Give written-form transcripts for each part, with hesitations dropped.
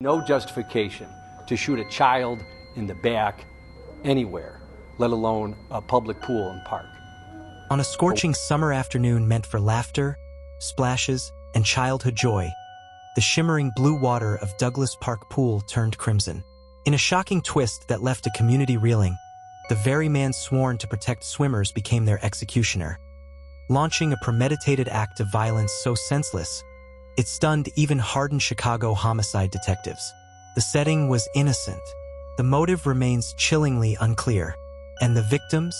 no justification to shoot a child in the back anywhere, let alone a public pool and park. On a scorching summer afternoon meant for laughter, splashes, and childhood joy, the shimmering blue water of Douglas Park Pool turned crimson. In a shocking twist that left a community reeling, the very man sworn to protect swimmers became their executioner, launching a premeditated act of violence so senseless, it stunned even hardened Chicago homicide detectives. The setting was innocent. The motive remains chillingly unclear. And the victims?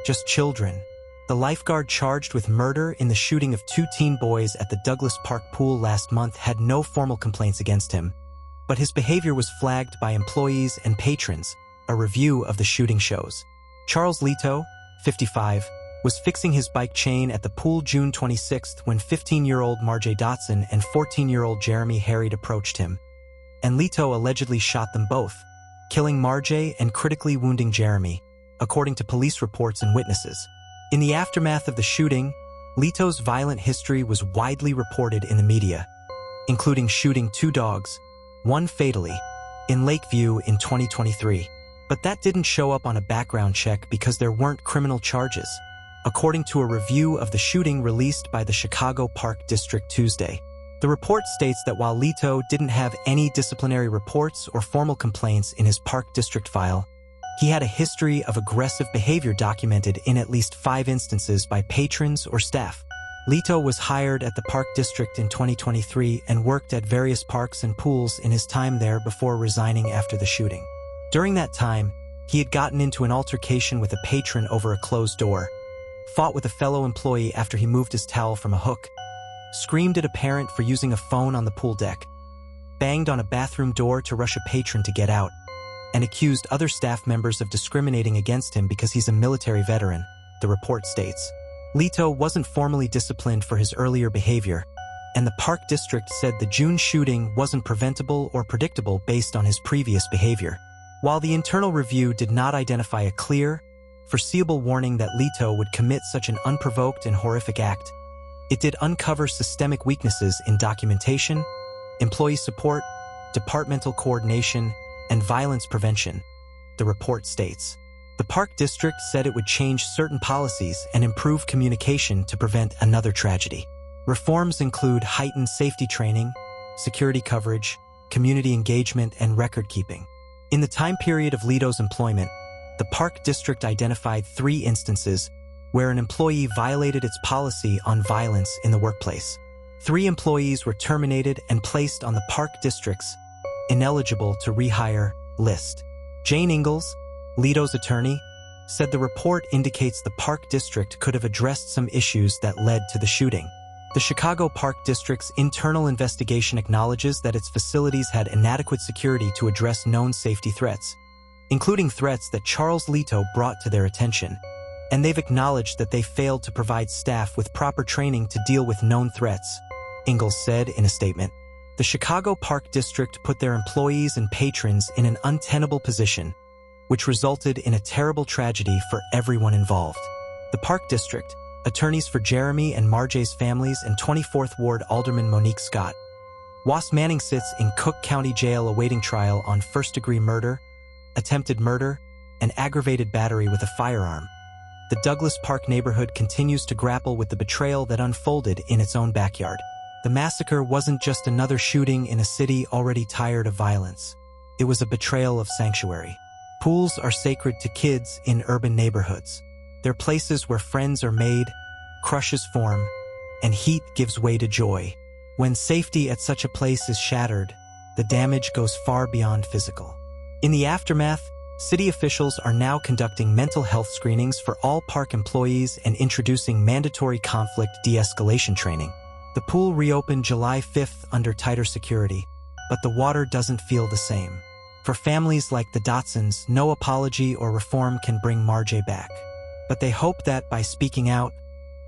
Just children. The lifeguard charged with murder in the shooting of 2 teen boys at the Douglas Park Pool last month had no formal complaints against him, but his behavior was flagged by employees and patrons, a review of the shooting shows. Charles Leto, 55, was fixing his bike chain at the pool June 26th when 15-year-old Marjay Dotson and 14-year-old Jeremy Harried approached him, and Leto allegedly shot them both, killing Marjay and critically wounding Jeremy, according to police reports and witnesses. In the aftermath of the shooting, Leto's violent history was widely reported in the media, including shooting 2 dogs, one fatally, in Lakeview in 2023. But that didn't show up on a background check because there weren't criminal charges, according to a review of the shooting released by the Chicago Park District Tuesday. The report states that while Leto didn't have any disciplinary reports or formal complaints in his Park District file, he had a history of aggressive behavior documented in at least 5 instances by patrons or staff. Leto was hired at the Park District in 2023 and worked at various parks and pools in his time there before resigning after the shooting. During that time, he had gotten into an altercation with a patron over a closed door, fought with a fellow employee after he moved his towel from a hook, screamed at a parent for using a phone on the pool deck, banged on a bathroom door to rush a patron to get out, and accused other staff members of discriminating against him because he's a military veteran, the report states. Leto wasn't formally disciplined for his earlier behavior, and the Park District said the June shooting wasn't preventable or predictable based on his previous behavior. While the internal review did not identify a clear, foreseeable warning that Leto would commit such an unprovoked and horrific act, it did uncover systemic weaknesses in documentation, employee support, departmental coordination, and violence prevention, the report states. The Park District said it would change certain policies and improve communication to prevent another tragedy. Reforms include heightened safety training, security coverage, community engagement, and record-keeping. In the time period of Leto's employment, the Park District identified 3 instances where an employee violated its policy on violence in the workplace. 3 employees were terminated and placed on the Park District's ineligible to rehire list. Jane Ingalls, Leto's attorney, said the report indicates the Park District could have addressed some issues that led to the shooting. The Chicago Park District's internal investigation acknowledges that its facilities had inadequate security to address known safety threats, including threats that Charles Leto brought to their attention, and they've acknowledged that they failed to provide staff with proper training to deal with known threats, Ingalls said in a statement. The Chicago Park District put their employees and patrons in an untenable position, which resulted in a terrible tragedy for everyone involved. The Park District, attorneys for Jeremy and Marjay's families, and 24th Ward Alderman Monique Scott. Was Manning sits in Cook County Jail awaiting trial on first-degree murder, attempted murder, and aggravated battery with a firearm. The Douglas Park neighborhood continues to grapple with the betrayal that unfolded in its own backyard. The massacre wasn't just another shooting in a city already tired of violence. It was a betrayal of sanctuary. Pools are sacred to kids in urban neighborhoods. They're places where friends are made, crushes form, and heat gives way to joy. When safety at such a place is shattered, the damage goes far beyond physical. In the aftermath, city officials are now conducting mental health screenings for all park employees and introducing mandatory conflict de-escalation training. The pool reopened July 5th under tighter security, but the water doesn't feel the same. For families like the Dotsons, no apology or reform can bring Marjay back. But they hope that by speaking out,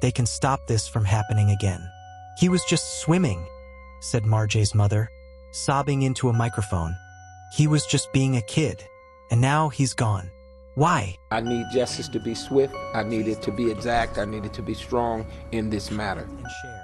they can stop this from happening again. "He was just swimming," said Marjay's mother, sobbing into a microphone. "He was just being a kid, and now he's gone. Why?" I need justice to be swift. I need it to be exact. I need it to be strong in this matter. And share.